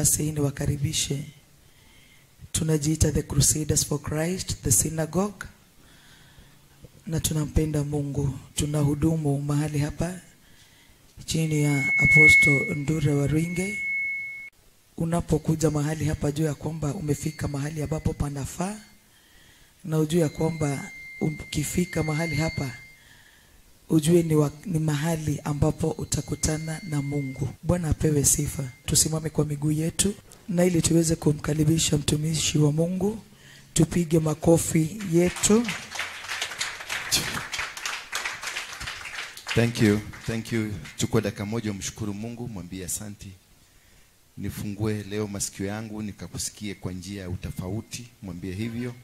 nafasi ni wakaribishe. Tunajiita the Crusaders for Christ, the synagogue. Na tunampenda Mungu. Tunahudumu mahali hapa chini ya Apostle Ndura Waruinge. Unapokuja mahali hapa jua kwamba umefika mahali ambapo panafaa, na ujue ya kwamba ukifika mahali hapa ujue ni mahali ambapo utakutana na Mungu. Bwana apewe sifa. Tusimame kwa miguu yetu na ili tuweze kumkaribisha mtumishi wa Mungu. Tupige makofi yetu. Thank you. Chukua dakika moja umshukuru Mungu, mwambie asante. Nifungue leo masikio yangu nikakusikie kwa njia ya utofauti, mwambie hivyo.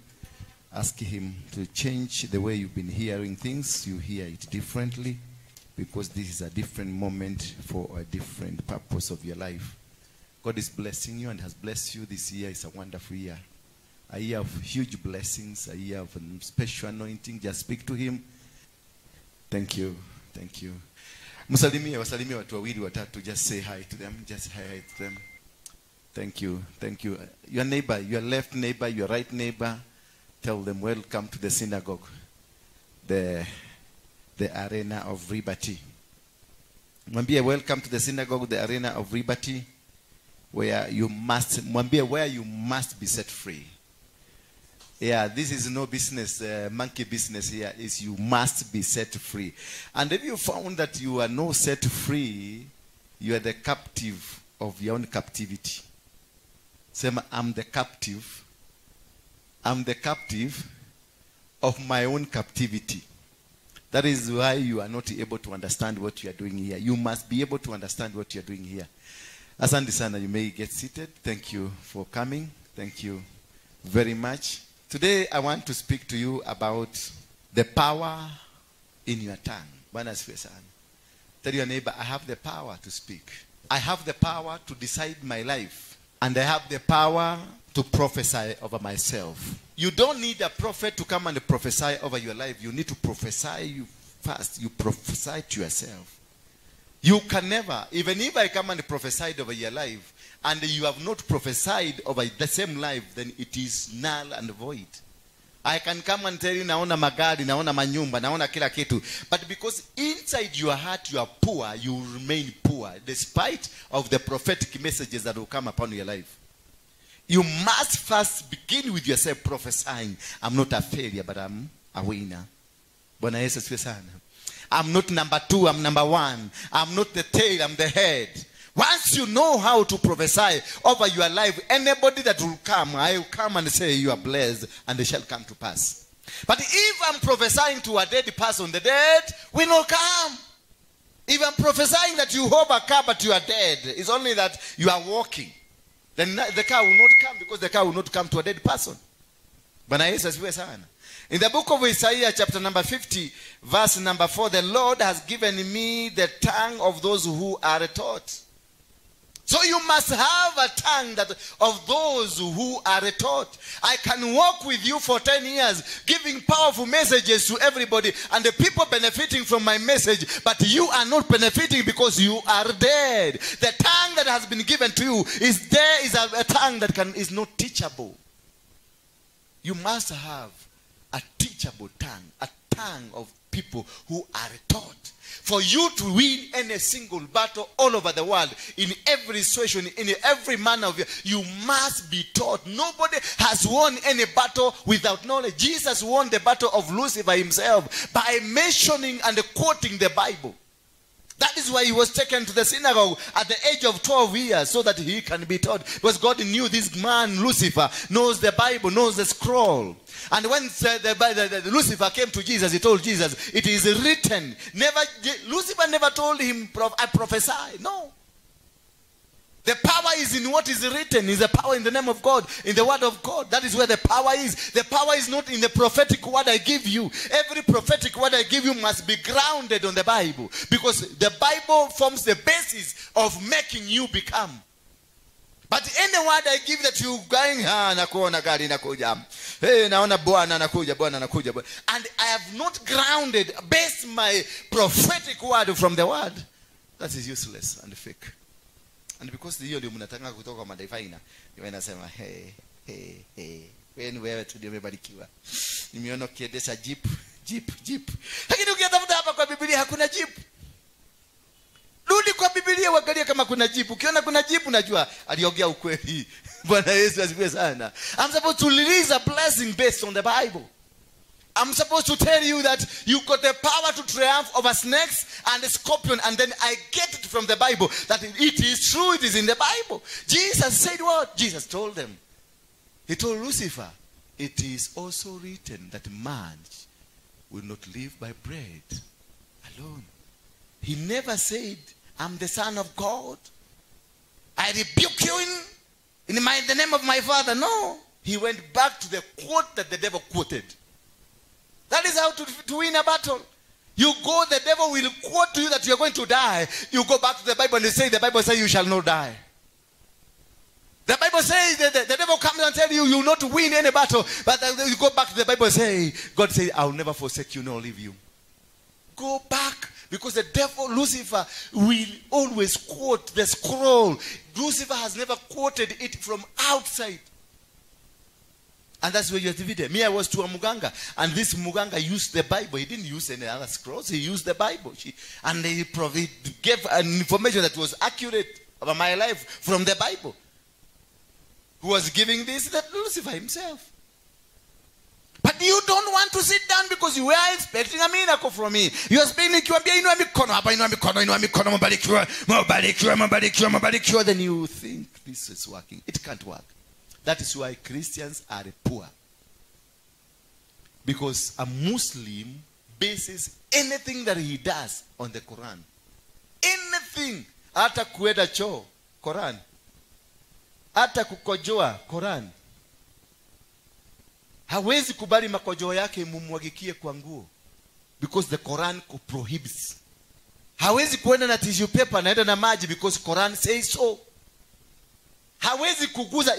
Ask him to change the way you've been hearing things. You hear it differently because this is a different moment for a different purpose of your life. God is blessing you and has blessed you. This year is a wonderful year. A year of huge blessings, a year of special anointing. Just speak to him. Thank you. Wasalimie watu wawili watatu. Just say hi to them. Just hi to them. Thank you. Your neighbor, your left neighbor, your right neighbor. Tell them welcome to the synagogue, the arena of liberty. Mwambie welcome to the synagogue, the arena of liberty, where you must be set free. Yeah, this is no business, monkey business here. Is you must be set free. And if you found that you are not set free, you are the captive of your own captivity. Say, I'm the captive of my own captivity. That is why you are not able to understand what you are doing here. You must be able to understand what you are doing here. Asante sana, you may get seated. Thank you for coming. Thank you very much. Today I want to speak to you about the power in your tongue. Bwana asifiwe sana. Tell your neighbor, I have the power to speak. I have the power to decide my life. And I have the power to prophesy over myself. You don't need a prophet to come and prophesy over your life. You need to prophesy first. You prophesy to yourself. You can never, even if I come and prophesy over your life, and you have not prophesied over the same life, then it is null and void. I can come and tell you, naona magari, naona manyumba, naona kila kitu. But because inside your heart you are poor, you remain poor, despite of the prophetic messages that will come upon your life. You must first begin with yourself prophesying. I'm not a failure, but I'm a winner. Bwana Yesu asifiwe sana. I'm not number 2, I'm number 1. I'm not the tail, I'm the head. Once you know how to prophesy over your life, anybody that will come, I will come and say you are blessed and they shall come to pass. But if I'm prophesying to a dead person, the dead will not come. If I'm prophesying that you have a car but you are dead, it's only that you are walking. Then the car will not come because the car will not come to a dead person. Bwana Yesu asifiwe sana. In the book of Isaiah chapter number 50 verse number 4, the Lord has given me the tongue of those who are taught. So you must have a tongue of those who are taught. I can walk with you for 10 years giving powerful messages to everybody and the people benefiting from my message, but you are not benefiting because you are dead. The tongue that has been given to you is a tongue that is not teachable. You must have a teachable tongue, a tongue of people who are taught. For you to win any single battle all over the world, in every situation, in every manner of you must be taught. Nobody has won any battle without knowledge. Jesus won the battle of Lucifer himself by mentioning and quoting the Bible. That is why he was taken to the synagogue at the age of 12 years, so that he can be taught. Because God knew this man, Lucifer, knows the Bible, knows the scroll. And when Lucifer came to Jesus, he told Jesus, it is written. Lucifer never told him, I prophesy. No. The power is in what is written. Is the power in the name of God, in the word of God. That is where the power is. The power is not in the prophetic word I give you. Every prophetic word I give you must be grounded on the Bible. Because the Bible forms the basis of making you become. But any word I give that you going, nakuona gari nakuja. Hey, naona Bwana nakuja. And I have not grounded, based my prophetic word from the word. That is useless and fake. And because hiyo ndio mnataka kutoka kwa madefina, ndio nasema wewe tu ndio umebarikiwa. Nimeona kiendesha jeep. Lakini ukitafuta hapa kwa Biblia hakuna jeep. Rudi kwa Biblia uangalie kama kuna jeep. Ukiona kuna jeep unajua aliongea ukweli. Bwana Yesu asifiwe sana. I'm supposed to release a blessing based on the Bible. I'm supposed to tell you that you got the power to triumph over snakes and the scorpion, and then I get it from the Bible that it is true, it is in the Bible. Jesus said what? Jesus told them. He told Lucifer, it is also written that man will not live by bread alone. He never said, I'm the Son of God. I rebuke you in the name of my Father. No. He went back to the quote that the devil quoted. That is how to win a battle. You go, the devil will quote to you that you are going to die. You go back to the Bible and say, the Bible says you shall not die. The Bible says the devil comes and tells you, you will not win any battle. But you go back to the Bible and say, God says, I will never forsake you nor leave you. Go back. Because the devil, Lucifer, will always quote the scroll. Lucifer has never quoted it from outside. And that's where you are divided. Me, I was to a Muganga. And this Muganga used the Bible. He didn't use any other scrolls. He used the Bible. And he gave an information that was accurate about my life from the Bible. Who was giving this? That Lucifer himself. But you don't want to sit down because you are expecting a miracle from me. You are speaking, then you think this is working. It can't work. That is why Christians are poor. Because a Muslim bases anything that he does on the Quran. Anything. Hata kuenda choo, Quran. Hata kukojoa, Quran. Hawezi kubali makojoa yake mumwagikie kwa nguo. Because the Quran prohibits. Hawezi kuenda na tissue paper naenda na maji because Quran says so. Hawezi kuguza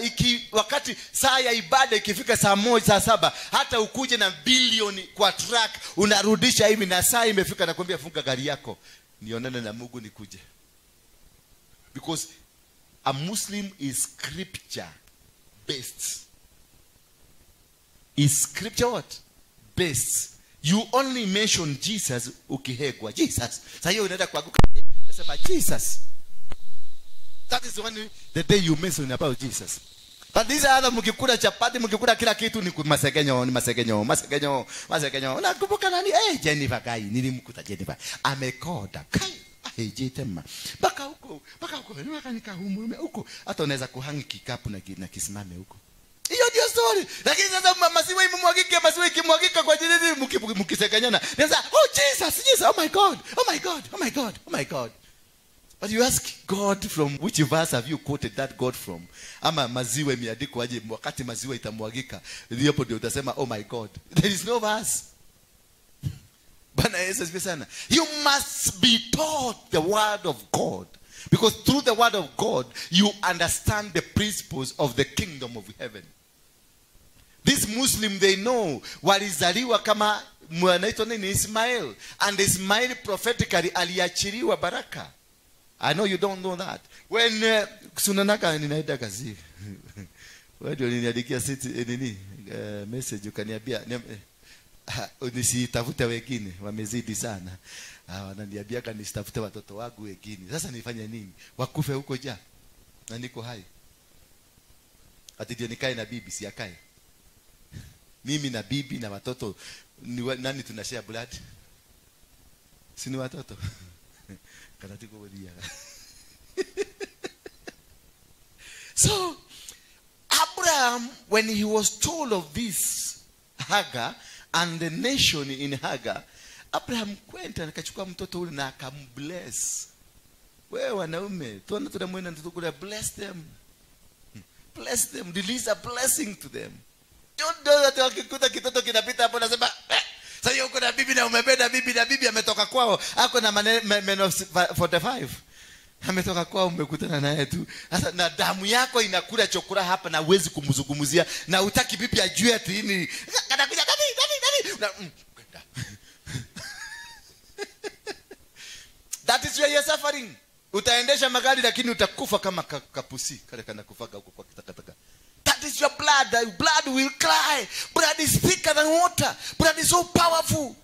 wakati saa ya ibada ikifika saa 1 saa 7 hata ukuje na bilioni kwa truck unarudisha hivi na saa imefika nakwambia funga gari yako nionane na Mungu nikuje. Because a Muslim is scripture based. Is scripture what? Based. You only mention Jesus ukihegwa. Jesus. Sasa hiyo unaenda kuanguka. Nasema Jesus. That is the day you mention about Jesus. But these other mukikula chapati, mukikula kila kitu ni masegenyo. Unakumbuka nani? Jennifer Kai, nilimkuta Jennifer. Amekoda. Kai, jitema. Baka huko, nika huko. Hata unaweza kuhangi kikapu na kisimame huko. Hiyo ndio story. Lakini sasa masiwe imemwagika kwa jini mkisekanyana. Sasa, Jesus, oh my God. But you ask God, from which verse have you quoted that God from? Ama maziwa imeandikwa aje wakati maziwa itamwagika. Ndipo ndio utasema oh my God. There is no verse. Bwana Yesu asifiwe sana. You must be taught the word of God. Because through the word of God, you understand the principles of the kingdom of heaven. This Muslim, they know walizaliwa kama mwanaitwa nini Ismail. And Ismail prophetically aliachiliwa baraka. I know you don't know that. When sunanaka ninaenda kazi. Wewe ndio niniandikia message ukaniambia nisitafute wengine wamezidi sana. Wananiambia nisitafute watoto wangu wengine. Sasa nifanye nini? Wakufe huko ja. Na niko hai. Ati ndio nikae na bibi si akae. Mimi na bibi na watoto nani tunashare blood? Sini watoto. So Abraham, when he was told of this Hagar and the nation in Hagar, Abraham kwenda akachukua mtoto ule na akambless. Wewe wanaume, tunamwona mtoto bless them. Bless them, release a blessing to them. Don't do that wakikuta kitoto kinapita hapo nasema sasa yuko na bibi na umebeda bibi na bibi ametoka kwao ako na maneno 45 ametoka kwao umekutana naye tu sasa na damu yako inakula chokora hapa na uwezi kumzungumzia na utaki bibi ajue ati nini anakuja dadi That is where you're suffering. Utaendesha magari lakini utakufa kama kapusi kale kana kufaga huko kwa kitakataka. That is your blood. The blood will cry. Blood is thicker than water. Blood is so powerful.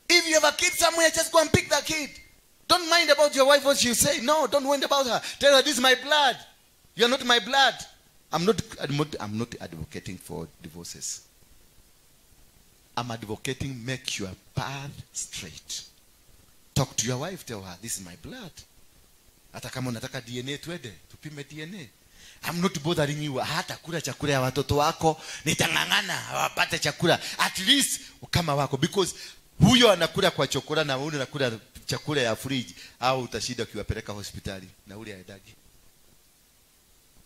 If you have a kid somewhere, just go and pick that kid. Don't mind about your wife what she say. No, don't worry about her. Tell her, this is my blood. You are not my blood. I'm not advocating for divorces. I'm advocating make your path straight. Talk to your wife, tell her, this is my blood. Hata kama unataka DNA twende, tupime DNA. I'm not bothering you. Hata kula chakula ya watoto wako, nitangangana wapate chakula. At least kama wako. Because huyo anakula kwa chokora na huyo anakula chakula ya fridge. Au utashida ukiwapeleka hospitali na ule aendagi.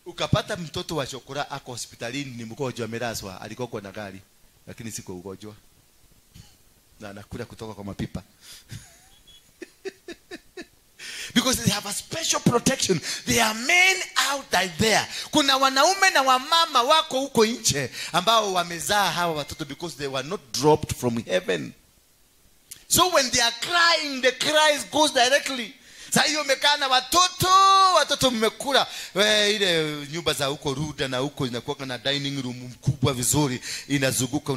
Ukapata mtoto wa chokora ako hospitalini ni mgonjwa amelazwa, alikokwa na gari. Lakini siko ugonjwa. Na anakula kutoka kwa mapipa. Because they have a special protection. There are men out there. Kuna wanaume na wamama wako huko nje ambao wamezaa hawa watoto because they were not dropped from heaven. So when they are crying, the cries goes directly. Sasa hiyo umekaa na watoto mmekula ile nyumba za huko Ruda na huko inakuwa na dining room mkubwa vizuri, inazunguka,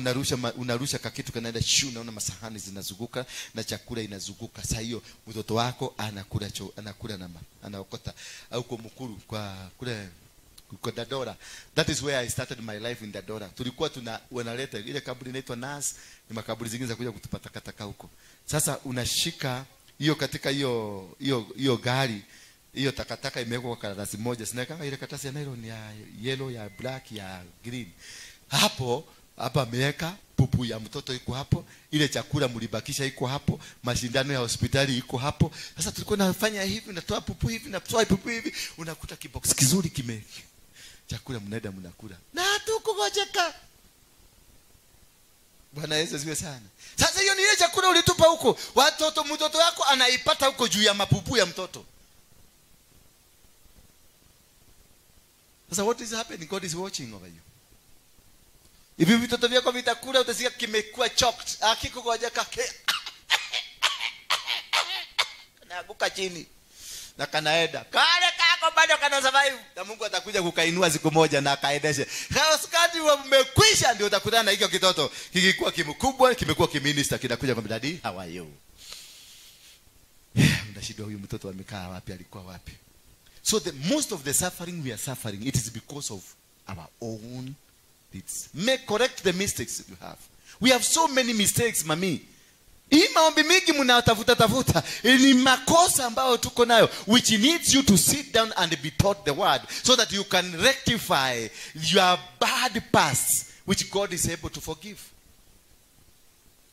unarusha kakitu kanaenda shuu, naona masahani zinazunguka na chakula inazunguka. Sasa hiyo mtoto wako anakula na anaokota huko mkuru kwa kule kwa Dadora. That is where I started my life in Dadora. Tulikuwa wanaleta ile kaburi inaitwa Nas, ni makaburi zingine za kuja kutupatakataka huko. Sasa unashika hiyo katika hiyo gari, hiyo takataka imewekwa kwa karatasi moja. Sinaka ile karatasi ya nylon ya yellow, ya black, ya green. Hapa ameweka pupu ya mtoto iko hapo, ile chakula mlibakisha iko hapo, mashindano ya hospitali iko hapo. Sasa tulikuwa nafanya hivi, natoa pupu hivi, natoa pupu hivi, unakuta kibox kizuri chakula mnaenda mnakula. Na tukugojeka. Bwana Yesu asifiwe sana. Sasa hiyo ni ile chakula ulitupa huko. Mtoto wako anaipata huko juu ya mapupu ya mtoto. Sasa what is happening? God is watching over you. Hivi vitoto vyako vitakula, utasikia kimekuwa choked. Akikugojeka kanaanguka chini. Na kanaenda. Kale kako bado kana survive. Na Mungu atakuja kukainua siku moja na akaendeshe. Wakati umekwisha ndio utakutana na hiyo kitoto. Kikikuwa kimkubwa, kimekuwa kiminister, kinakuja kwa daddy, how are you? Unashindwa huyu mtoto amekaa wapi, alikuwa wapi? So the most of the suffering we are suffering, it is because of our own deeds. Correct the mistakes you have. We have so many mistakes, mami. Hii maombi mingi mnatafuta ni makosa ambayo tuko nayo, which needs you to sit down and be taught the word so that you can rectify your bad past, which God is able to forgive.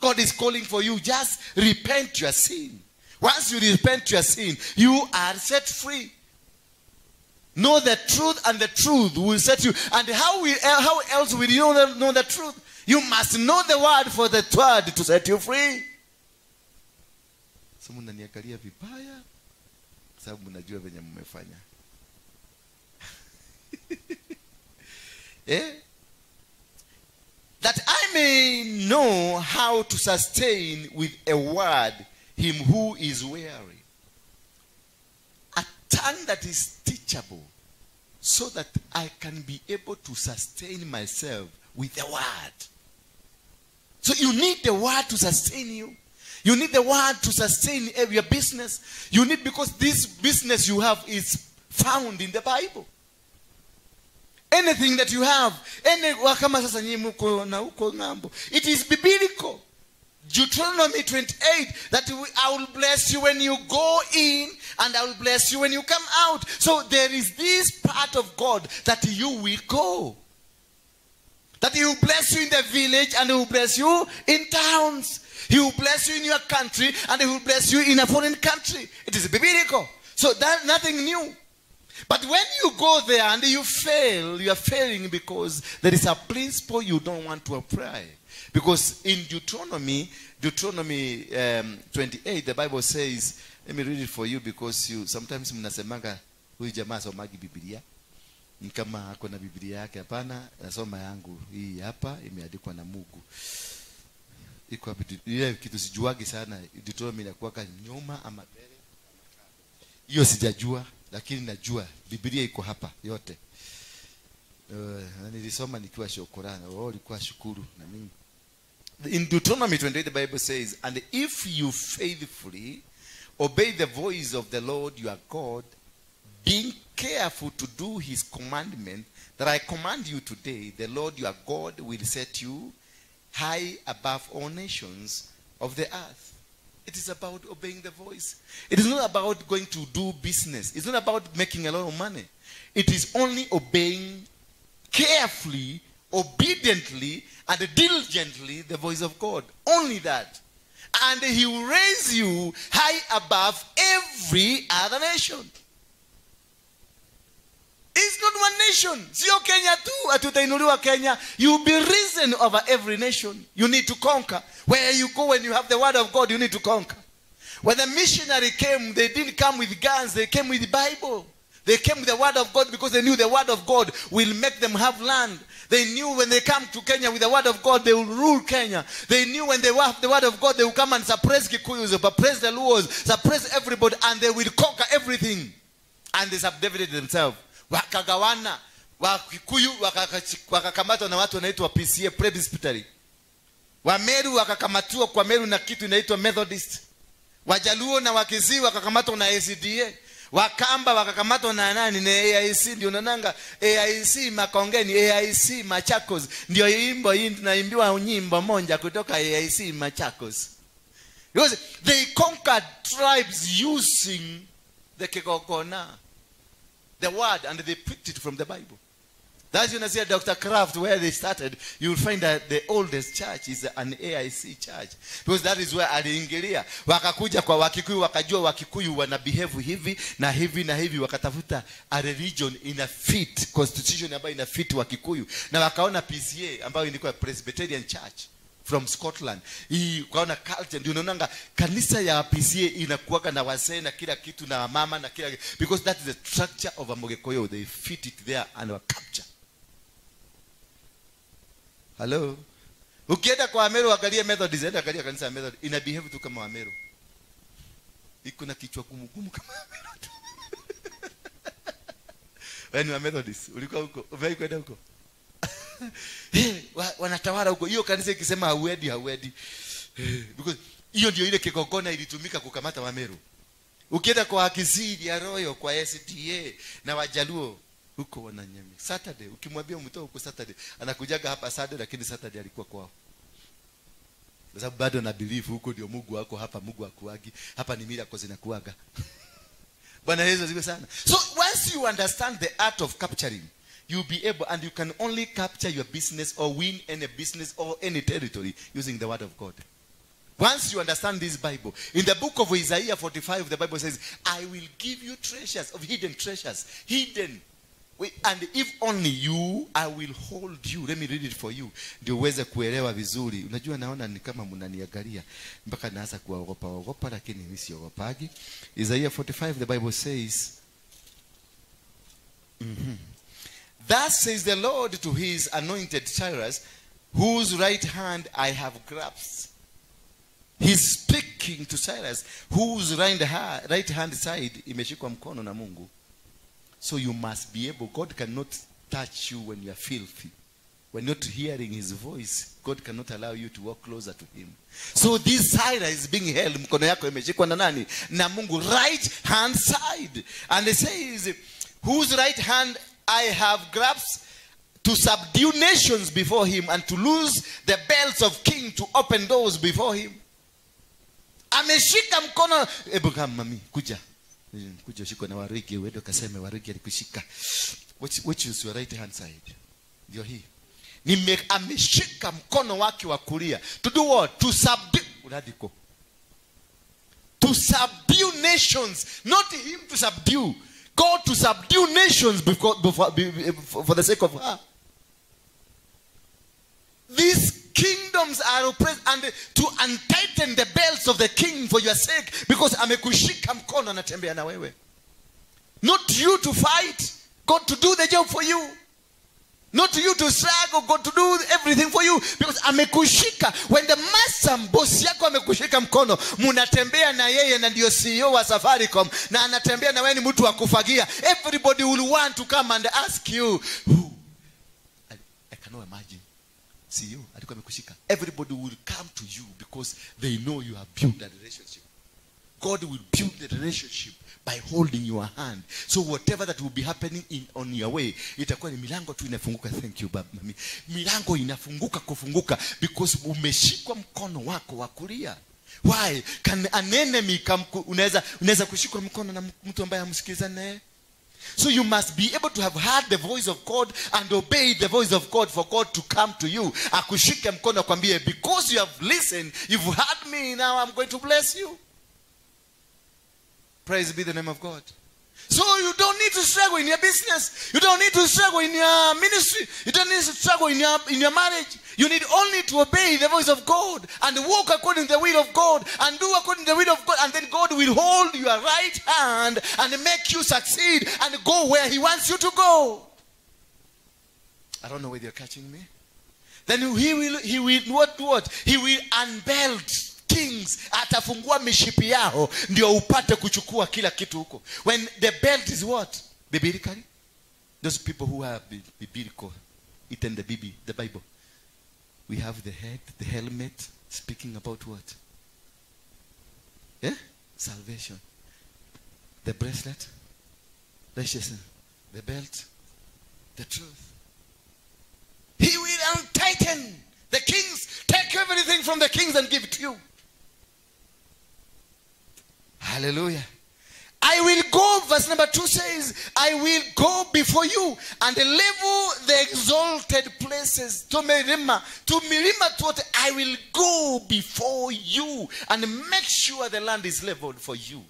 God is calling for you, just repent your sin. Once you repent your sin, you are set free. Know the truth, and the truth will set you. And how else will you know the truth? You must know the word for the word to set you free. So mnaniangalia vibaya sababu mnajua venye mmefanya. That I may know how to sustain with a word him who is weary. A tongue that is teachable, so that I can be able to sustain myself with the word. So you need the word to sustain you. You need the word to sustain your business. You need, because this business you have is found in the Bible. Anything that you have, it is biblical. Deuteronomy 28, that I will bless you when you go in, and I will bless you when you come out. So there is this part of God that you will go. That he will bless you in the village, and he will bless you in towns. He will bless you in your country, and he will bless you in a foreign country. It is biblical. So that's nothing new. But when you go there and you fail, you are failing because there is a principle you don't want to apply. Because in Deuteronomy 28, the Bible says, let me read it for you, because you sometimes mnasemanga huyu jamaa somagi Biblia. Ni kama ako na Biblia yake. Hapana, nasoma yangu hii hapa, imeandikwa na Mungu. Iko hapo ile kitu sijuagi sana. Deuteronomy inakuwa nyuma ama mbele. Hiyo sijajua, lakini najua Biblia iko hapa yote. Nilisoma nikiwa shokorana. Ilikuwa shukuru na mimi. In Deuteronomy 28 the Bible says, and if you faithfully obey the voice of the Lord your God, being careful to do his commandment that I command you today, the Lord your God will set you high above all nations of the earth. It is about obeying the voice. It is not about going to do business. It's not about making a lot of money. It is only obeying carefully, obediently, and diligently the voice of God. Only that. And he will raise you high above every other nation. It's not one nation. Sio Kenya tu, atutainuliwa Kenya. You will be risen over every nation. You need to conquer. Where you go when you have the word of God, you need to conquer. When the missionary came, they didn't come with guns. They came with the Bible. They came with the word of God because they knew the word of God will make them have land. They knew when they come to Kenya with the word of God, they will rule Kenya. They knew when they have the word of God, they will come and suppress Kikuyus, suppress the Luos, suppress everybody, and they will conquer everything. And they subdivided themselves. Wakagawana, Wakikuyu wakakamatwa na watu wanaitwa PCA, Presbytery. Wameru wakakamatwa kwa Meru na kitu inaitwa Methodist. Wajaluo na Wakisii wakakamatwa na ACDA. Wakamba wakakamatwa na nani? Na AIC. Ndio nananga AIC Makongeni, AIC Machakos. Ndio imbo hii tunaimbiwa nyimbo moja kutoka AIC Machakos. Because they conquered tribes using the Kekokona, the word, and they picked it from the Bible. That's when I say Dr. Kraft, where they started, you will find that the oldest church is an AIC church. Because that is where aliingilia. Wakakuja kwa Wakikuyu, wakajua Wakikuyu wana behave hivi na hivi na hivi, wakatafuta a religion in a fit, constitution ambayo ina fit Wakikuyu. Na wakaona PCA ambayo ilikuwa Presbyterian Church from Scotland. Hii ukaona culture, ndio unaona kanisa ya PCA inakuwa na wazee na kila kitu na mama na kila, because that is the structure of a Mogekoyo. They fit it there and capture. Hello. Ukienda kwa Ameru angalia Methodist, enda angalia kanisa ya Methodist, ina behave tu kama Ameru. Iko na kichwa gumu kama Ameru tu. Wewe ni Methodist, ulikuwa huko, umewahi kwenda huko? Wanatawala huko. Hiyo kanisa ikisema hauendi. Because hiyo ndio ile Kekokona ilitumika kukamata Wameru. Ukienda kwa Kisii ya Royo, kwa SDA na Wajaluo, huko wananyame. Saturday, ukimwambia mtoto huko Saturday, anakujaga hapa Saturday, lakini Saturday alikuwa kwao. Kwa sababu bado na believe huko ndio Mungu wako, hapa Mungu akuagi. Hapa ni miracle zinakuaga. Bwana Yesu asifiwe sana. So once you understand the art of capturing, you'll be able, and you can only capture your business or win any business or any territory using the word of God. Once you understand this Bible, in the book of Isaiah 45, the Bible says, I will give you treasures, of hidden treasures, hidden. And if only you, I will hold you. Let me read it for you. Ndio uweze kuelewa vizuri. Unajua naona ni kama mnaniangalia mpaka naanza kuogopa, lakini mimi siogopagi. Isaiah 45, the Bible says, Thus says the Lord to his anointed Cyrus, whose right hand I have grasped. He's speaking to Cyrus, whose right hand side imeshikwa mkono na Mungu. So you must be able, God cannot touch you when you are filthy. When not hearing his voice, God cannot allow you to walk closer to him. So this Cyrus is being held, mkono yako imeshikwa na nani? Na Mungu, right hand side. And it says, whose right hand I have grasped, to subdue nations before him, and to loose the belts of kings, to open doors before him. Ameshika mkono. Ebu kama mami, kuja shiko na Waruinge, wewe kaseme Waruinge alikushika. Which is your right hand side? Ndio hii. Ameshika mkono wake wa kulia. To do what? To subdue. Radical. To subdue nations. Not him to subdue. God to subdue nations for the sake of her. These kingdoms are oppressed, and to untighten the belts of the king for your sake, because amekushika mkono anatembea na wewe. Not you to fight, God to do the job for you. Not you to struggle, God to do everything for you. Because amekushika. When the master, boss yako amekushika mkono, munatembea na yeye na ndio CEO wa Safaricom, na anatembea na wewe ni mtu wa kufagia. Everybody will want to come and ask you, I cannot imagine. CEO, alikuwa amekushika. Everybody will come to you because they know you have built a relationship. God will build the relationship by holding your hand. So whatever that will be happening on your way, itakuwa ni milango tu inafunguka. Thank you, Baba Mami. Milango inafunguka kufunguka because umeshikwa mkono wako wa kulia. Why? Can an enemy unaweza kushikwa mkono na mtu ambaye hamsikiliza naye? So you must be able to have heard the voice of God and obey the voice of God for God to come to you. Akushike mkono akwambie, because you have listened, you've heard me, now I'm going to bless you. Praise be the name of God. So you don't need to struggle in your business. You don't need to struggle in your ministry. You don't need to struggle in your marriage. You need only to obey the voice of God and walk according to the will of God and do according to the will of God. And then God will hold your right hand and make you succeed and go where He wants you to go. I don't know whether you're catching me. Then He will what? He will unbelt kings. Atafungua mishipi yao ndio upate kuchukua kila kitu huko. When the belt is what? Biblically? Those people who are biblical, it in the Bible. We have the head, the helmet, speaking about what? Yeah? Salvation. The bracelet, righteousness. The belt, the truth. He will untighten the kings. Take everything from the kings and give it to you. Hallelujah. I will go, verse number 2 says, I will go before you and level the exalted places. To milima tote, I will go before you and make sure the land is leveled for you.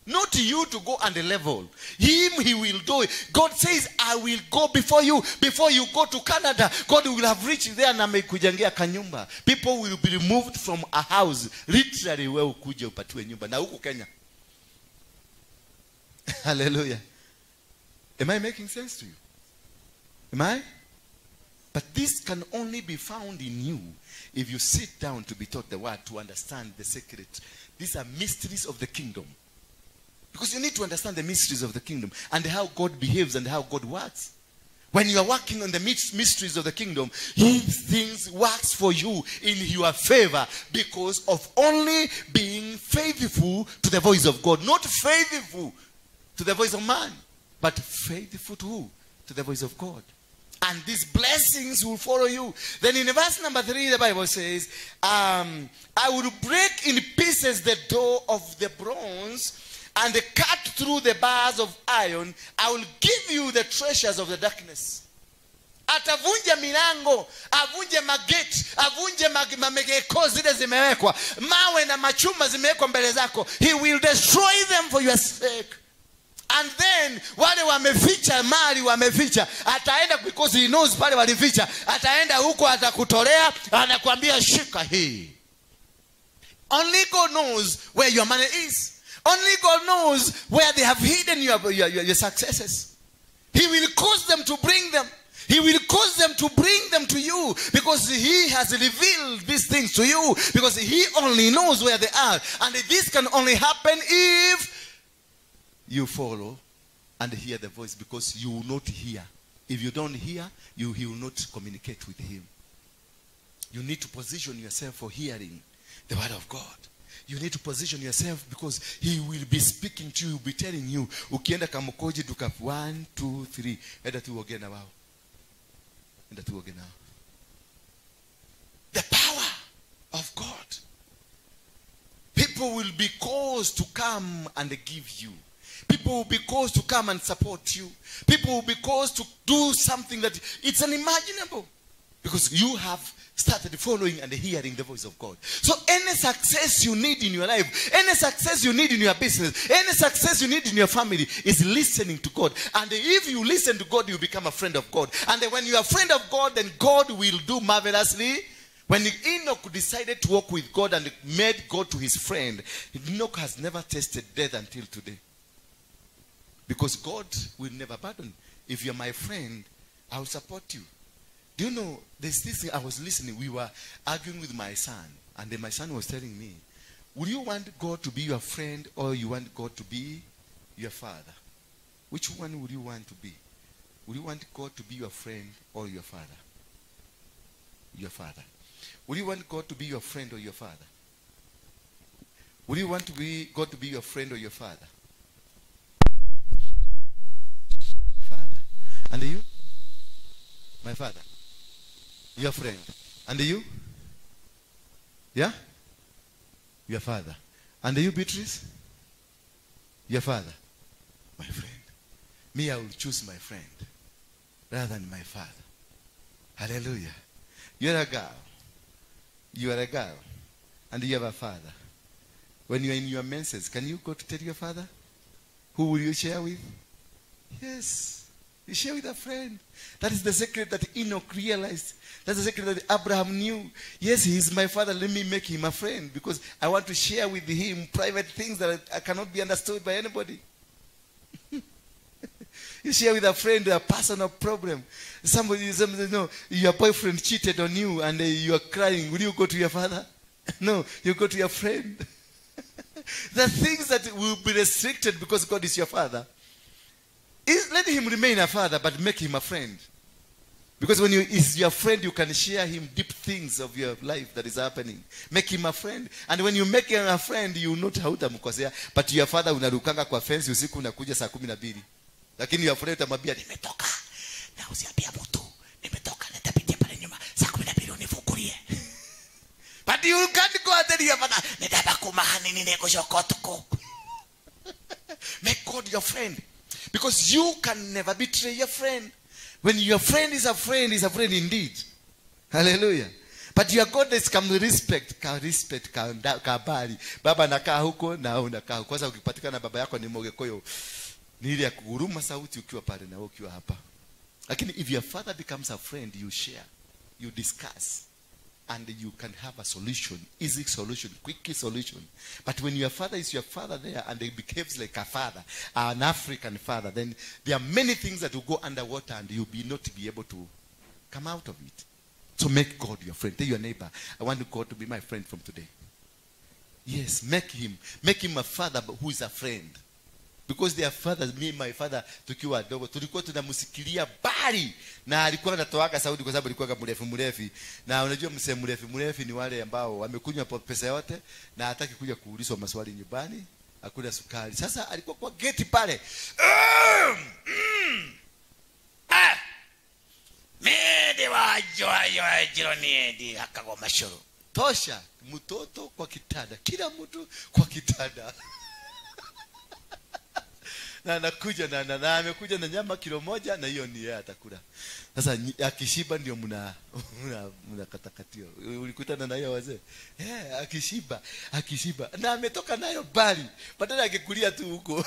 Not you to go and level. Him, He will do it. God says, I will go before you. Before you go to Canada, God will have reached there na amekujengia kanyumba. People will be removed from a house. Literally, wewe ukuje upatiwe nyumba. Na huku Kenya. Hallelujah. Am I making sense to you? Am I? But this can only be found in you if you sit down to be taught the word, to understand the secret. These are mysteries of the kingdom. Because you need to understand the mysteries of the kingdom and how God behaves and how God works. When you are working on the mysteries of the kingdom, these things works for you in your favor because of only being faithful to the voice of God. Not faithful to the voice of man, but faithful to who? To the voice of God. And these blessings will follow you. Then in verse number 3, the Bible says, I will break in pieces the door of the bronze and cut through the bars of iron. I will give you the treasures of the darkness. Atavunja milango, avunje mageti, avunje mamegeko zile zimewekwa, mawe na machuma zimewekwa mbele zako. He will destroy them for your sake. And then wale wameficha mali wameficha, ataenda because he knows pale walificha, ataenda huko atakutolea, anakuambia shika hii. Only God knows where your money is. Only God knows where they have hidden your successes. He will cause them to bring them. He will cause them to bring them to you because He has revealed these things to you because He only knows where they are. And this can only happen if you follow and hear the voice, because you will not hear. If you don't hear, He will not communicate with Him. You need to position yourself for hearing the word of God. You need to position yourself because He will be speaking to you. He will be telling you, ukienda kamukoji duka 1, 2, 3. Enda tuoge na wao. Enda tuoge na wao. The power of God. People will be caused to come and give you. People will be caused to come and support you. People will be caused to do something that it's unimaginable. Because you have started following and hearing the voice of God. So any success you need in your life, any success you need in your business, any success you need in your family is listening to God. And if you listen to God, you become a friend of God. And when you are a friend of God, then God will do marvelously. When Enoch decided to walk with God and made God to his friend, Enoch has never tasted death until today. Because God will never pardon. If you're my friend, I will support you. Do you know, there's this thing, I was listening, we were arguing with my son, and then my son was telling me, would you want God to be your friend, or you want God to be your father? Which one would you want to be? Would you want God to be your friend or your father? Your father. Would you want God to be your friend or your father? Would you want God to be your friend or your father? Father. And you? My father. Your friend. And you? Yeah? Your father. And you, Beatrice? Your father. My friend. Me, I will choose my friend rather than my father. Hallelujah. You're a girl. You are a girl. And you have a father. When you're in your menses, can you go to tell your father? Who will you share with? Yes. You share with a friend. That is the secret that Enoch realized. That's the secret that Abraham knew. Yes, he is my father. Let me make him a friend. Because I want to share with him private things that I cannot be understood by anybody. You share with a friend a personal problem. Somebody know, your boyfriend cheated on you and you are crying. Will you go to your father? No, you go to your friend. The things that will be restricted because God is your father, let him remain a father, but make him a friend. Because when he's your friend, you can share him deep things of your life that is happening. Make him a friend. And when you make him a friend, you not hautamkosea. But your father unarukanga kwa fence usiku unakuja saa 12. Lakini your friend utamwambia nimetoka. Na usiambia mtu nimetoka nitapitia pale nyuma saa 12 unifungulie. But you can't go and tell your father nitaba kumahani ninekoshokotuko. Make God your friend. Because you can never betray your friend. When your friend is a friend indeed. Hallelujah. But your God is come respect, kabari. Baba nakaa huko na unakaa huko. Kwanza ukipatikana baba yako ni Mogekoyo, ni ile ya kuguruma sauti ukiwa pale na ukiwa hapa. Lakini if your father becomes a friend, you share, you discuss, and you can have a solution, easy solution, quick solution. But when your father is your father there and he behaves like a father, an African father, then there are many things that will go underwater and you'll not be able to come out of it. So make God your friend. Tell your neighbor, I want God to be my friend from today. Yes, make him a father who is a friend. Because their fathers, me and my father, tukiwa wadogo, tulikuwa tunamusikilia bali na alikuwa anatoaga sauti kwa sababu alikuwa mrefu. Na unajua msee mrefu ni wale ambao wamekunywa pesa yote na hataki kuja kuulizwa maswali nyumbani, hakuna sukari. Sasa alikuwa kwa geti pale. Mede wajo jironi akago mashoro. Tosha mtoto kwa kitanda, kila mtu kwa kitanda. Na anakuja na amekuja na nyama kilo 1 na hiyo ni yeye atakula. Sasa akishiba ndio mnakatakatio. Ulikutana na hiyo wazee? Akishiba. Na ametoka nayo bali. Badala angekulia tu huko.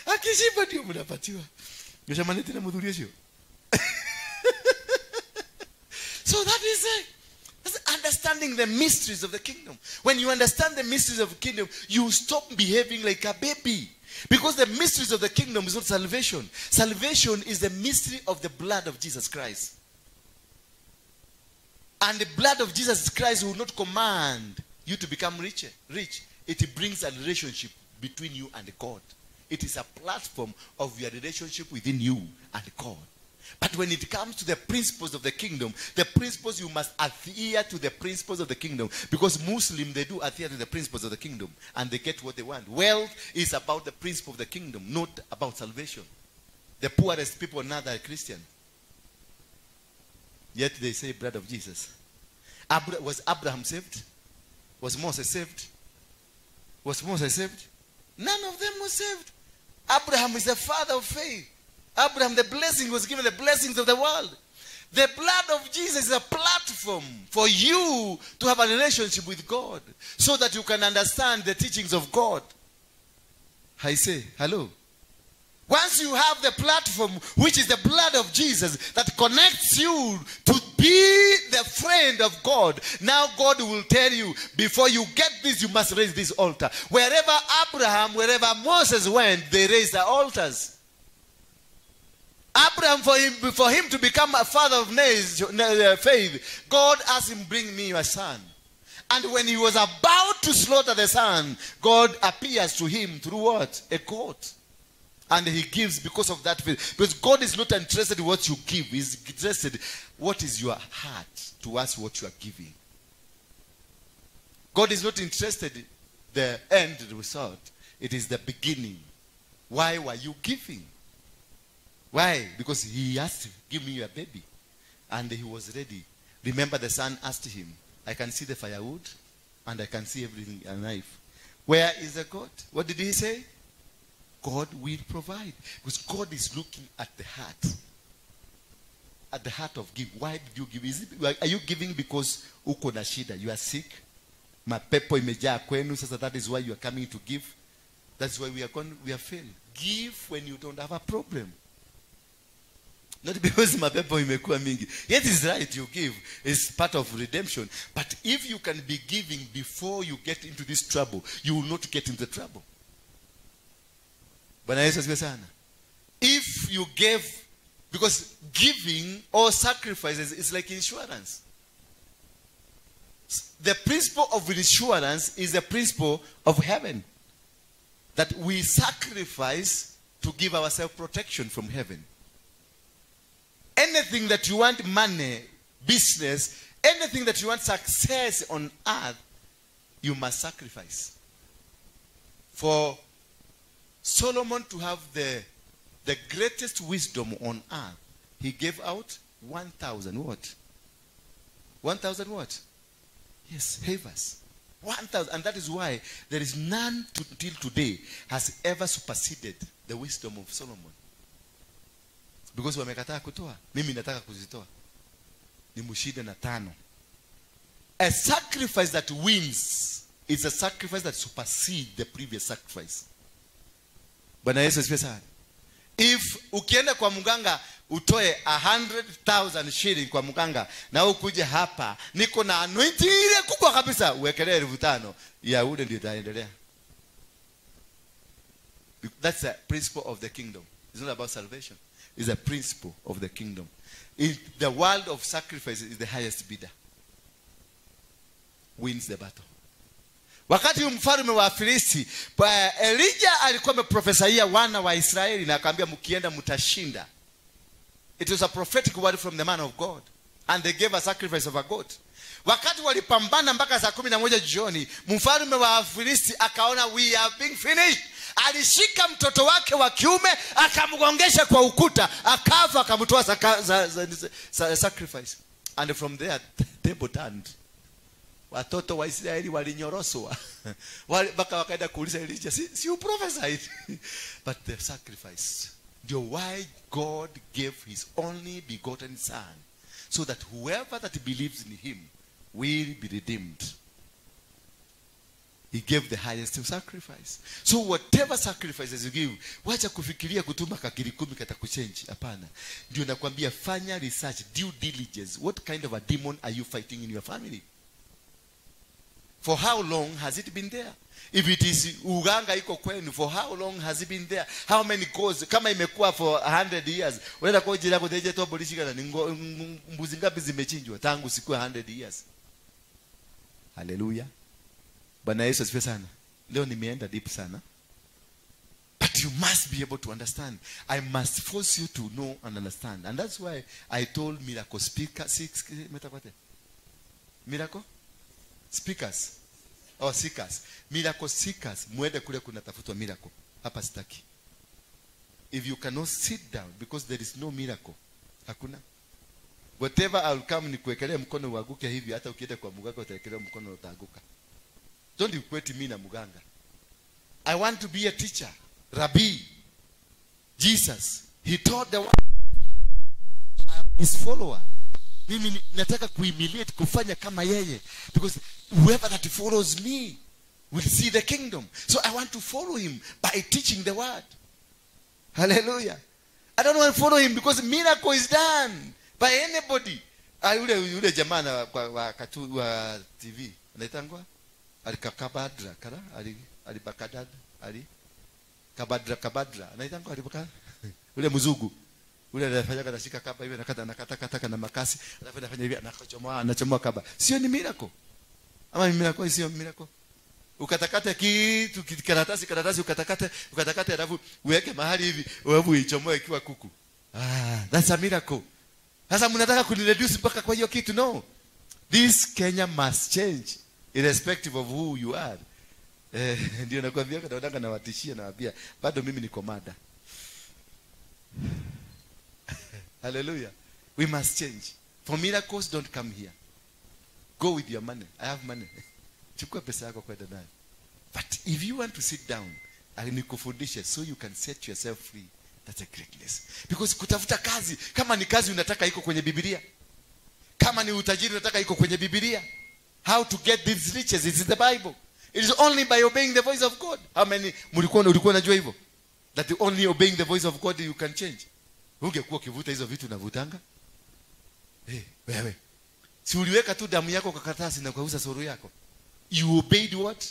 Akishiba ndio mnapatiwa. Yoshamani tena mhudhurie sio? So that is it. Understanding the mysteries of the kingdom. When you understand the mysteries of the kingdom, you stop behaving like a baby. Because the mysteries of the kingdom is not salvation. Salvation is the mystery of the blood of Jesus Christ. And the blood of Jesus Christ will not command you to become rich. It brings a relationship between you and God. It is a platform of your relationship within you and God. But when it comes to the principles of the kingdom, the principles, you must adhere to the principles of the kingdom. Because Muslims, they do adhere to the principles of the kingdom. And they get what they want. Wealth is about the principle of the kingdom, not about salvation. The poorest people now are Christian. Yet they say blood of Jesus. Was Abraham saved? Was Moses saved? Was Moses saved? None of them was saved. Abraham is the father of faith. Abraham, the blessing was given, the blessings of the world. The blood of Jesus is a platform for you to have a relationship with God so that you can understand the teachings of God. I say, hello. Once you have the platform, which is the blood of Jesus, that connects you to be the friend of God. Now God will tell you, before you get this, you must raise this altar. Wherever Abraham, wherever Moses went, they raised the altars. Abraham, for him to become a father of faith, God asked him, bring me your son. And when he was about to slaughter the son, God appears to him through what? A goat. And he gives because of that faith. Because God is not interested in what you give. He's interested in what is your heart towards what you are giving. God is not interested in the end result. It is the beginning. Why were you giving? Why? Because he asked, give me your baby. And he was ready. Remember, the son asked him, I can see the firewood and I can see everything, a knife. Where is the goat? What did he say? God will provide. Because God is looking at the heart. At the heart of giving. Why did you give? Are you giving because uko na shida? You are sick? Mapepo imejaa kwenu. Sasa that is why you are coming to give. That's why we are failed. Give when you don't have a problem. Not because mapepo imekuwa mingi. Yes, it's right, you give. It's part of redemption. But if you can be giving before you get into this trouble, you will not get into trouble. Bwana Yesu asifiwe sana. If you give, because giving or sacrifices is like insurance. The principle of insurance is the principle of heaven. That we sacrifice to give ourselves protection from heaven. Anything that you want, money, business, anything that you want success on earth, you must sacrifice. For Solomon to have the greatest wisdom on earth, he gave out 1,000 what? 1,000 what? Yes, havers. 1,000. And that is why there is none till today has ever superseded the wisdom of Solomon. Because wamekataa kutoa. Mimi nataka kuzitoa. Ni mushide na 5. A sacrifice that wins is a sacrifice that supersedes the previous sacrifice. Bwana Yesu asifiwe sana. If ukienda kwa mganga utoe 100,000 shilling kwa mganga na ukuje hapa niko na anointing ile kubwa kabisa uwekelee 5,000 ya ule ndio itaendelea. That's the principle of the kingdom. It's not about salvation. It's a principle of the kingdom. In the world of sacrifice is the highest bidder. Wins the battle. Wakati mfalme wa Filisti, Elijah alikuwa ameprofesaia wana wa Israeli na akamwambia mkienda mtashinda. It was a prophetic word from the man of God. And they gave a sacrifice of a goat. Wakati walipambana mpaka saa 11 jioni, mfalme wa Filisti akaona we have been finished. Alishika mtoto wake wa kiume akamgongesha kwa ukuta, akafa, akamtoa sacrifice. And from there table turned. Watoto wa Israeli walinyoroswa. Baka wakaenda kuuliza Elijah, si you prophesied. But the sacrifice. Why God gave his only begotten son, so that whoever that believes in him will be redeemed. He gave the highest sacrifice. So whatever sacrifices you give, wacha kufikiria kutuma kakiri 10 katakuchange. Hapana. Ndio nakwambia fanya research, due diligence. What kind of a demon are you fighting in your family? For how long has it been there? If it is uganga iko kwenu, for how long has it been there? How many gods? Kama imekuwa for 100 years. Unaenda kwa jira kwa deje to bolishika na mbuzi ngapi zimechinjwa tangu siku 100 years. Hallelujah. Bwana Yesu asifiwe sana. Leo nimeenda deep sana. But you must be able to understand. I must force you to know and understand. And that's why I told miracle speakers, miracle speakers or seekers, miracle seekers, muende kule kunatafutwa miracle. Hapa sitaki. If you cannot sit down, because there is no miracle, hakuna. Whatever I'll come nikuwekelee mkono uanguke hivi, hata ukienda kwa mganga utawekelea mkono utaanguka. Don't equate me na muganga. I want to be a teacher. Rabbi. Jesus. He taught the world. I am his follower. Mimi nataka kuimiliate kufanya kama yeye. Because whoever that follows me will see the kingdom. So I want to follow him by teaching the word. Hallelujah. I don't want to follow him because miracle is done by anybody. Yule jamaa wa TV anaitangwa alikakabadra kala alibakadad kabadra anaitangwa alibaka yule mzungu yule anafanya kanashika kaba hivi nakata na makasi alafu anafanya hivi anachomoa kaba. Sio ni miracle? Ama ni miracle? Sio miracle? Ukatakata kitu karatasi ukatakata alafu uweke mahali hivi alafu ichomoe ikiwa kuku. That's a miracle. Sasa mnataka kunireduce mpaka kwa hiyo kitu? No. This Kenya must change irrespective of who you are. Ndio nakwambia kadanga na watishia na wabia bado mimi ni komanda. Hallelujah. We must change. For miracles don't come here. Go with your money. I have money. Chukua pesa yako kwenda nayo. But if you want to sit down and nikufundishe so you can set yourself free, that's a greatness. Because kutafuta kazi, kama ni kazi unataka iko kwenye Biblia. Kama ni utajiri unataka iko kwenye Biblia. How to get these riches, it's in the Bible. It is only by obeying the voice of God. How many ulikuwa unajua hivyo? That only obeying the voice of God you can change. Ungekuwa ukivuta hizo vitu unavutanga? Wewe. Si uliweka tu damu yako kwa karatasi na ukauza soro yako? You obeyed what?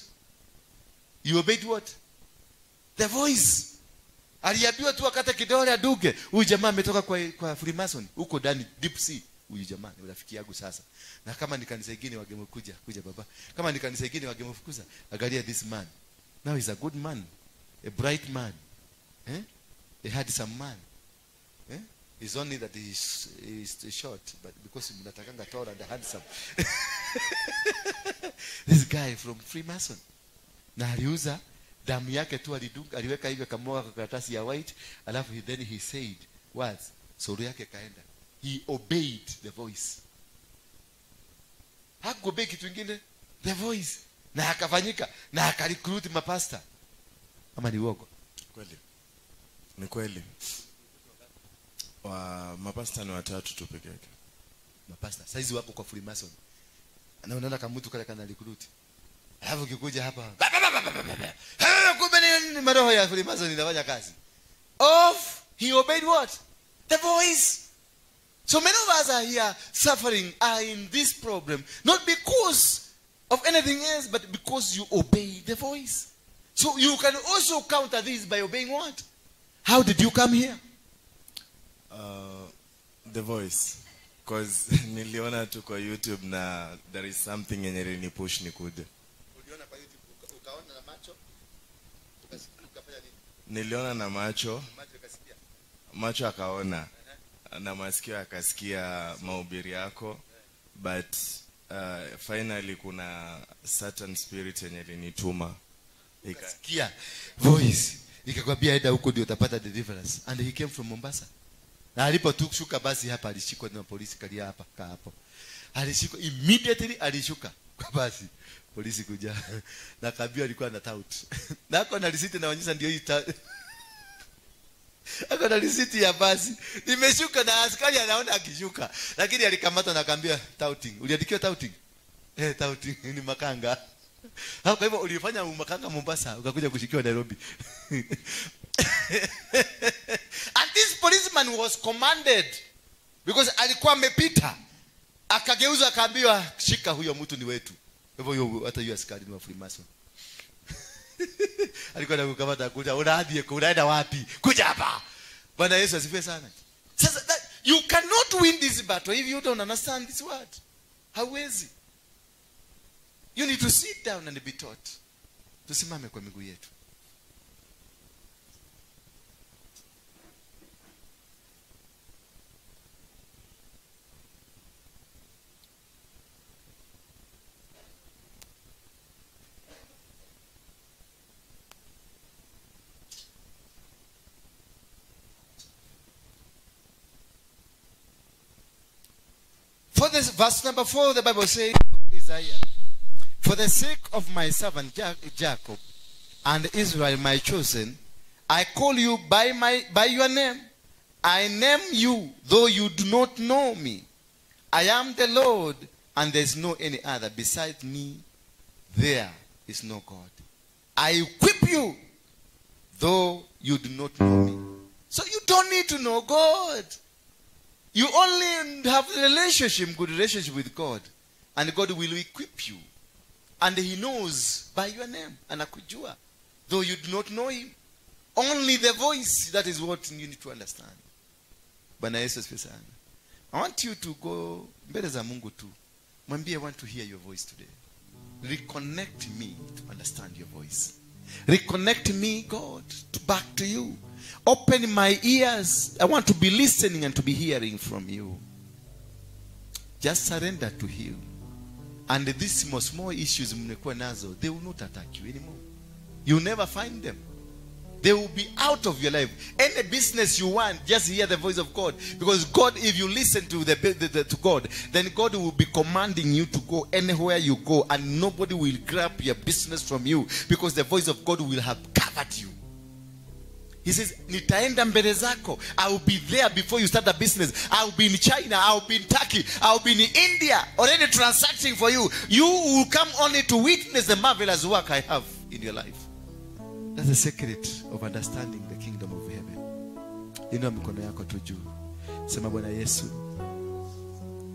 You obeyed what? The voice. Aliambiwa tu akate kidole aduge. Huyu jamaa ametoka kwa Freemason huko ndani deep sea. Huyu jamaa ni rafiki yangu sasa. Na kama ni kanisa lingine wagemkuja baba. Kama ni kanisa lingine wagemfukuza. Angalia this man. Now he's a good man. A bright man. A handsome man. It's only that he's short, but because mnatakanga tall and handsome. This guy from Freemason. Na aliuza damu yake tu aliweka hivyo kamoa kwa karatasi ya white, alafu then he said words. Soro yake kaenda. He obeyed the voice. Hakubei kitu kingine, the voice. Na akafanyika na akarecruit mapasta. Ama ni uongo? Kweli. Ni kweli. Mapasta ni 3 tu peke yake. Mapasta saizi wako kwa Freemason. Na unaona kama mtu kale kana recruit. Alafu ukikuja hapa. Kumbe ni maroho ya Freemason inafanya kazi. He obeyed what? The voice. So many of us are here suffering, are in this problem, not because of anything else, but because you obey the voice. So you can also counter this by obeying what? How did you come here? The voice. Because niliona tu kwa YouTube na there is something yenye ni push nikuje. Uliona kwa YouTube ukaona na macho? Ukafanya nini? Niliona na macho. Macho akasikia. Macho akaona. Na masikio akasikia mahubiri yako. But finally kuna certain spirit yenye linituma. Ikasikia voice. Ikakwambia enda huko ndio utapata deliverance. And he came from Mombasa. Na alipotushuka basi hapa alishikwa na polisi kalia hapa hapo. Alishikwa immediately alishuka kwa basi. Polisi kuja. Na kabio alikuwa na tout. Na ako na risiti naonyesha ndio hii. Ako na risiti ya basi. Nimeshuka na askari anaona akishuka. Lakini alikamatwa na akaambia touting. Uliandikiwa touting? Touting ni makanga. Kwa hivyo ulifanya makanga Mombasa ukakuja kushikiwa Nairobi. And this policeman was commanded because alikuwa amepita akageuza akaambiwa shika huyo mtu ni wetu. Hivyo hata hiyo askari ni wa Freemason. Alikuwa anakukamata kuja unaenda wapi? Kuja hapa. Bwana Yesu asifiwe sana. Sasa you cannot win this battle if you don't understand this word. Hauwezi. You need to sit down and be taught. Tusimame kwa miguu yetu. For this verse number 4, the Bible says, Isaiah, for the sake of my servant Jacob and Israel, my chosen, I call you by your name. I name you, though you do not know me. I am the Lord, and there is no any other. Beside me, there is no God. I equip you, though you do not know me. So you don't need to know God. You only have a relationship, good relationship with God. And God will equip you. And he knows by your name. Anakujua. Though you do not know him. Only the voice, that is what you need to understand. Bwana Yesu asifiwe sana. I want you to go mbele za Mungu tu. Mwambie, I want to hear your voice today. Reconnect me to understand your voice. Reconnect me, God, back to you. Open my ears. I want to be listening and to be hearing from you. Just surrender to him. And these small issues mnekuwa nazo, they will not attack you anymore. You will never find them. They will be out of your life. Any business you want, just hear the voice of God. Because God, if you listen to to God, then God will be commanding you to go anywhere you go, and nobody will grab your business from you, because the voice of God will have covered you. He says, nitaenda mbele zako. I will be there before you start a business. I will be in China. I will be in Turkey. I will be in India, already transacting for you. You will come only to witness the marvelous work I have in your life. That's the secret of understanding the kingdom of heaven. Inua mikono yako tu juu. Sema, Bwana Yesu,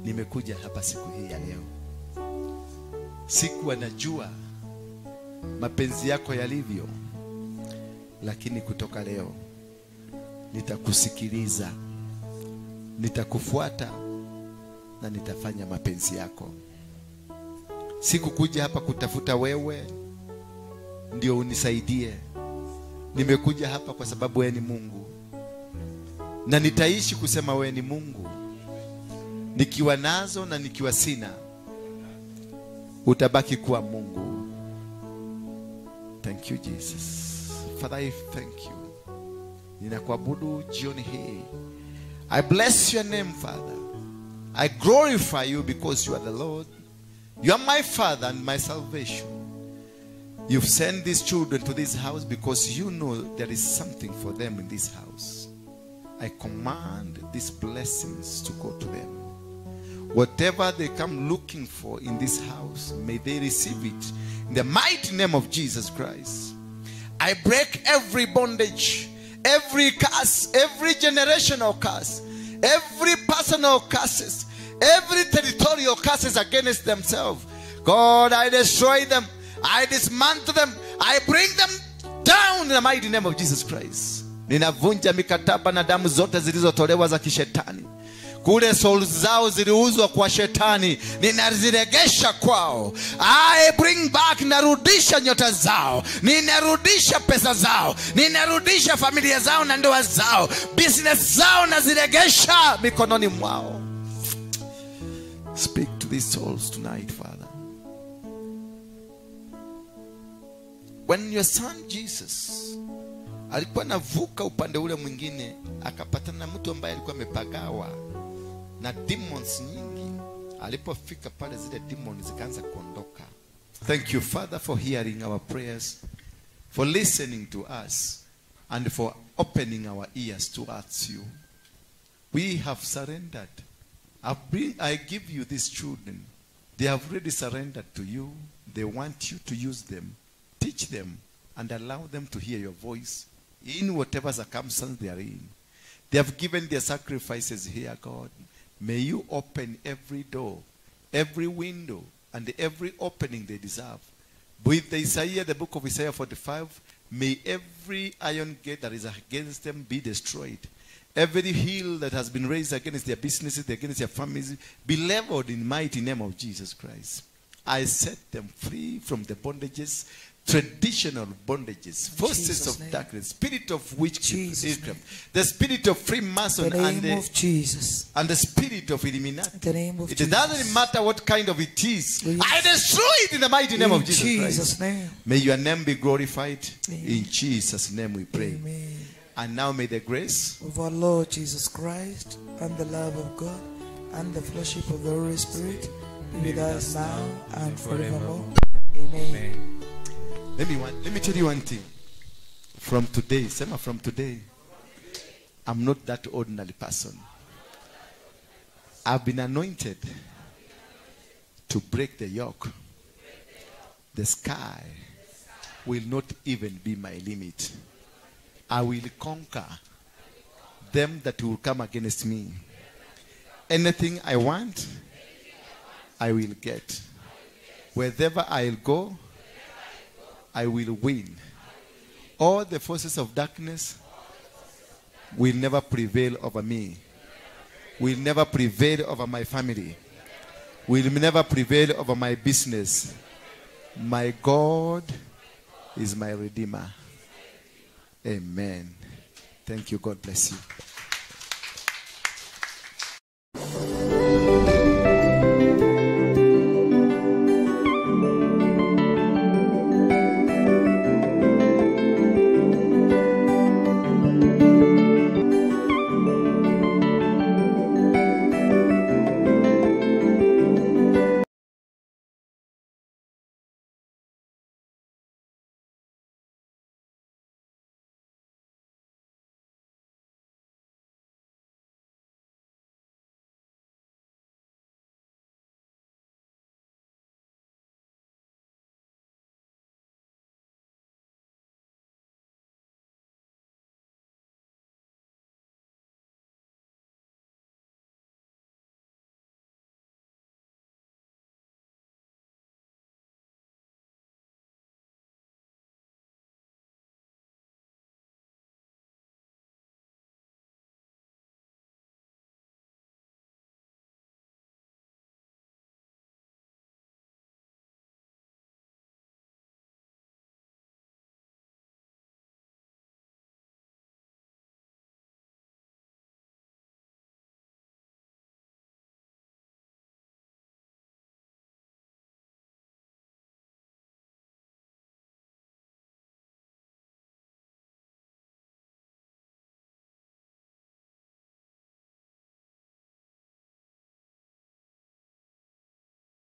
nimekuja hapa siku hii ya leo. Sikuwa najua mapenzi yako yalivyo. Lakini kutoka leo nitakusikiliza, nitakufuata na nitafanya mapenzi yako. Sikukuja hapa kutafuta wewe ndio unisaidie. Nimekuja hapa kwa sababu wewe ni Mungu. Na nitaishi kusema wewe ni Mungu. Nikiwa nazo na nikiwa sina, utabaki kuwa Mungu. Thank you, Jesus. Father, I thank you. Ninakuabudu jioni hii. I bless your name, Father. I glorify you because you are the Lord. You are my Father and my salvation. You've sent these children to this house because you know there is something for them in this house. I command these blessings to go to them. Whatever they come looking for in this house, may they receive it in the mighty name of Jesus Christ. I break every bondage, every curse, every generational curse, every personal curses, every territorial curses against themselves. God, I destroy them. I dismantle them. I bring them down in the mighty name of Jesus Christ. Ninavunja mikataba na damu zote zilizotolewa za kishetani. Kule souls zao ziliuzwa kwa shetani, ninaziregesha kwao. I bring back, narudisha nyota zao, ninarudisha pesa zao, ninarudisha familia zao na ndoa zao, business zao naziregesha mikononi mwao. Speak to these souls tonight, Father. When your son Jesus alikuwa navuka upande ule mwingine, akapatana na mtu ambaye alikuwa amepagawa na demons nyingi. Alipofika pale, zile demons zikaanza kuondoka. Thank you, Father, for hearing our prayers, for listening to us, and for opening our ears towards you. We have surrendered. I give you these children. They have already surrendered to you. They want you to use them. Teach them and allow them to hear your voice in whatever circumstance they are in. They have given their sacrifices here, God. May you open every door, every window, and every opening they deserve. With the book of Isaiah 45, may every iron gate that is against them be destroyed. Every hill that has been raised against their businesses, against their families, be leveled in the mighty name of Jesus Christ. I set them free from the bondages, traditional bondages, forces of darkness, spirit of witchcraft, the spirit of Freemason, and the spirit of Illuminati. It doesn't matter what kind of it is. I destroy it in the mighty name of Jesus Christ. May your name be glorified. In Jesus' name we pray. Amen. And now may the grace of our Lord Jesus Christ and the love of God and the fellowship of the Holy Spirit be with us now and forevermore. Amen. Let me tell you one thing. From today, I'm not that ordinary person. I've been anointed to break the yoke. The sky will not even be my limit. I will conquer them that will come against me. Anything I want, I will get. Wherever I'll go, I will win. All the forces of darkness will never prevail over me. Will never prevail over my family. Will never prevail over my business. My God is my Redeemer. Amen. Thank you. God bless you.